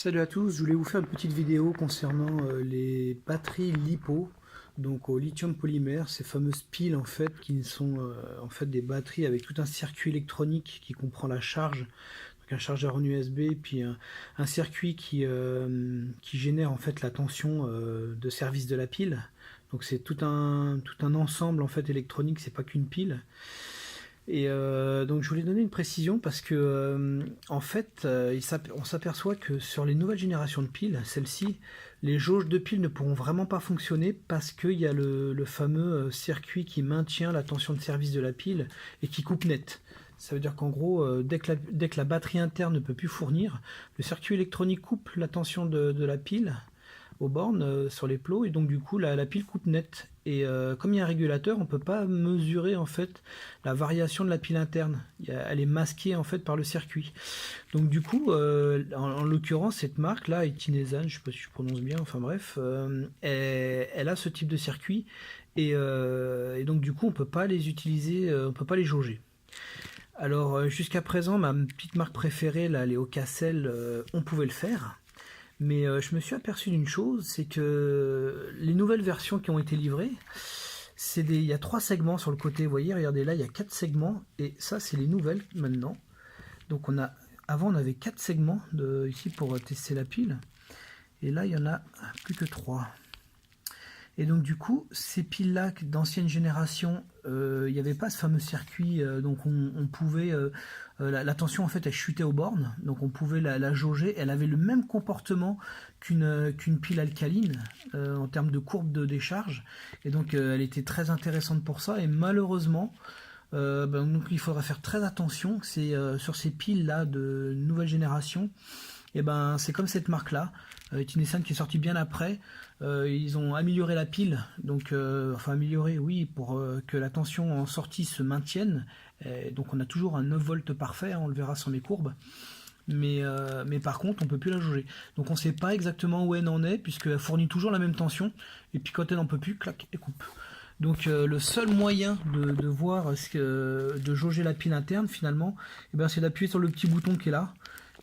Salut à tous, je voulais vous faire une petite vidéo concernant les batteries LiPo, donc au lithium polymère, ces fameuses piles en fait qui sont en fait des batteries avec tout un circuit électronique qui comprend la charge, donc un chargeur en USB, puis un circuit qui génère en fait la tension de service de la pile. Donc c'est tout un ensemble en fait électronique, c'est pas qu'une pile. Et donc je voulais donner une précision parce que en fait on s'aperçoit que sur les nouvelles générations de piles, celles-ci, les jauges de piles ne pourront vraiment pas fonctionner parce qu'il y a le fameux circuit qui maintient la tension de service de la pile et qui coupe net. Ça veut dire qu'en gros, dès que la batterie interne ne peut plus fournir, le circuit électronique coupe la tension de la pile aux bornes sur les plots, et donc du coup la pile coupe net. Et comme il y a un régulateur, on ne peut pas mesurer en fait la variation de la pile interne. Elle est masquée en fait par le circuit. Donc du coup, en l'occurrence, cette marque là, Itinezan, je ne sais pas si je prononce bien, enfin bref, elle a ce type de circuit, et donc du coup on peut pas les utiliser, on peut pas les jauger. Alors jusqu'à présent, ma petite marque préférée, là, les Ocacel, on pouvait le faire. Mais je me suis aperçu d'une chose, c'est que les nouvelles versions qui ont été livrées, il y a 3 segments sur le côté. Vous voyez, regardez là, il y a 4 segments. Et ça, c'est les nouvelles maintenant. Donc avant, on avait 4 segments ici pour tester la pile. Et là, il y en a plus que 3. Et donc du coup, ces piles-là d'ancienne génération, il n'y avait pas ce fameux circuit, donc on pouvait, la tension en fait elle chutait aux bornes, donc on pouvait la jauger. Elle avait le même comportement qu'une pile alcaline en termes de courbe de décharge, et donc elle était très intéressante pour ça. Et malheureusement, donc il faudra faire très attention, c'est sur ces piles là de nouvelle génération. Et ben c'est comme cette marque là, Tinesan, qui est sortie bien après. Ils ont amélioré la pile, donc enfin amélioré, oui, pour que la tension en sortie se maintienne. Donc on a toujours un 9 volts parfait, hein, on le verra sur mes courbes. Mais par contre on peut plus la jauger, donc on sait pas exactement où elle en est, puisqu'elle fournit toujours la même tension, et puis quand elle n'en peut plus, clac, elle coupe. Donc le seul moyen de voir de jauger la pile interne finalement, eh ben, c'est d'appuyer sur le petit bouton qui est là,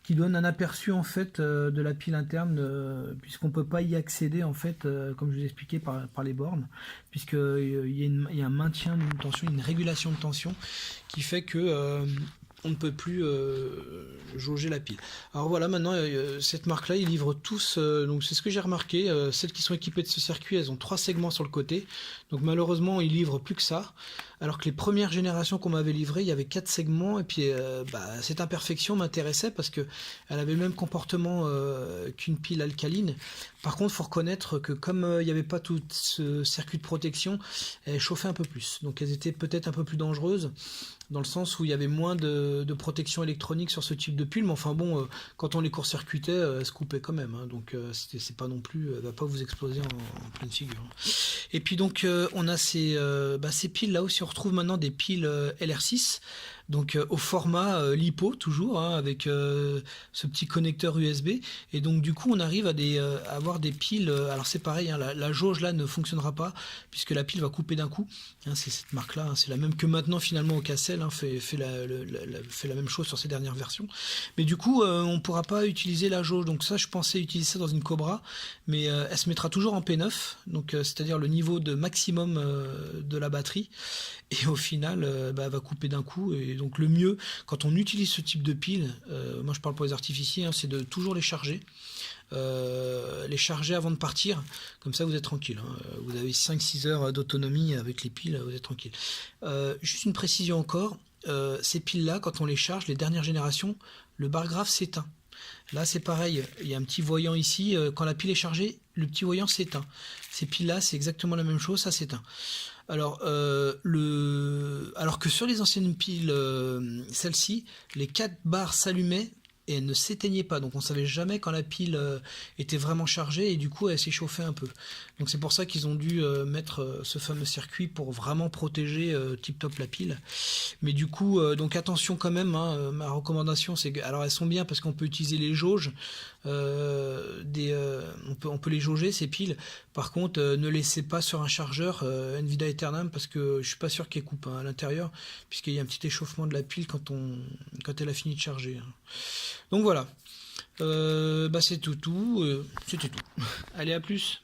qui donne un aperçu en fait de la pile interne, puisqu'on peut pas y accéder en fait, comme je vous ai expliqué, par les bornes, puisqu'il y a un maintien d'une tension, une régulation de tension qui fait que on ne peut plus jauger la pile. Alors voilà, maintenant cette marque là, ils livrent tous, donc c'est ce que j'ai remarqué, celles qui sont équipées de ce circuit, elles ont 3 segments sur le côté, donc malheureusement ils livrent plus que ça, alors que les premières générations qu'on m'avait livrées, il y avait 4 segments. Et puis cette imperfection m'intéressait parce que elle avait le même comportement qu'une pile alcaline. Par contre, il faut reconnaître que comme il n'y avait pas tout ce circuit de protection, elles chauffaient un peu plus, donc elles étaient peut-être un peu plus dangereuses, dans le sens où il y avait moins de protection électronique sur ce type de pile. Mais enfin bon, quand on les court-circuitait, elles se coupaient quand même, hein, donc c'est pas non plus, elle va pas vous exploser en pleine figure. Et puis donc on a ces piles là aussi. On retrouve maintenant des piles LR6, donc au format LiPo toujours, hein, avec ce petit connecteur USB. Et donc du coup on arrive à avoir des piles, alors c'est pareil, hein, la jauge là ne fonctionnera pas, puisque la pile va couper d'un coup, hein. C'est cette marque là, hein, c'est la même que maintenant finalement Ocacel, hein, fait la même chose sur ses dernières versions. Mais du coup on pourra pas utiliser la jauge. Donc ça, je pensais utiliser ça dans une Cobra, mais elle se mettra toujours en P9, donc c'est-à-dire le niveau de maximum de la batterie, et au final elle va couper d'un coup. Et donc le mieux quand on utilise ce type de pile, moi je parle pour les artificiers, hein, c'est de toujours les charger avant de partir, comme ça vous êtes tranquille, hein. Vous avez 5-6 heures d'autonomie avec les piles, vous êtes tranquille. Juste une précision encore, ces piles là, quand on les charge, les dernières générations, le bar graphe s'éteint. Là c'est pareil, il y a un petit voyant ici, quand la pile est chargée, le petit voyant s'éteint. Ces piles là, c'est exactement la même chose, ça s'éteint. Alors, alors que sur les anciennes piles, celles-ci, les 4 barres s'allumaient et elle ne s'éteignait pas, donc on savait jamais quand la pile était vraiment chargée, et du coup elle s'échauffait un peu. Donc c'est pour ça qu'ils ont dû mettre ce fameux circuit pour vraiment protéger tip top la pile. Mais du coup donc attention quand même, hein, ma recommandation c'est que, alors elles sont bien parce qu'on peut utiliser les jauges, on peut les jauger ces piles. Par contre ne laissez pas sur un chargeur NVIDIA Eternam, parce que je suis pas sûr qu'elle coupe, hein, à l'intérieur, puisqu'il y a un petit échauffement de la pile quand elle a fini de charger, hein. Donc voilà. Bah c'est tout, c'était tout. Allez, à plus.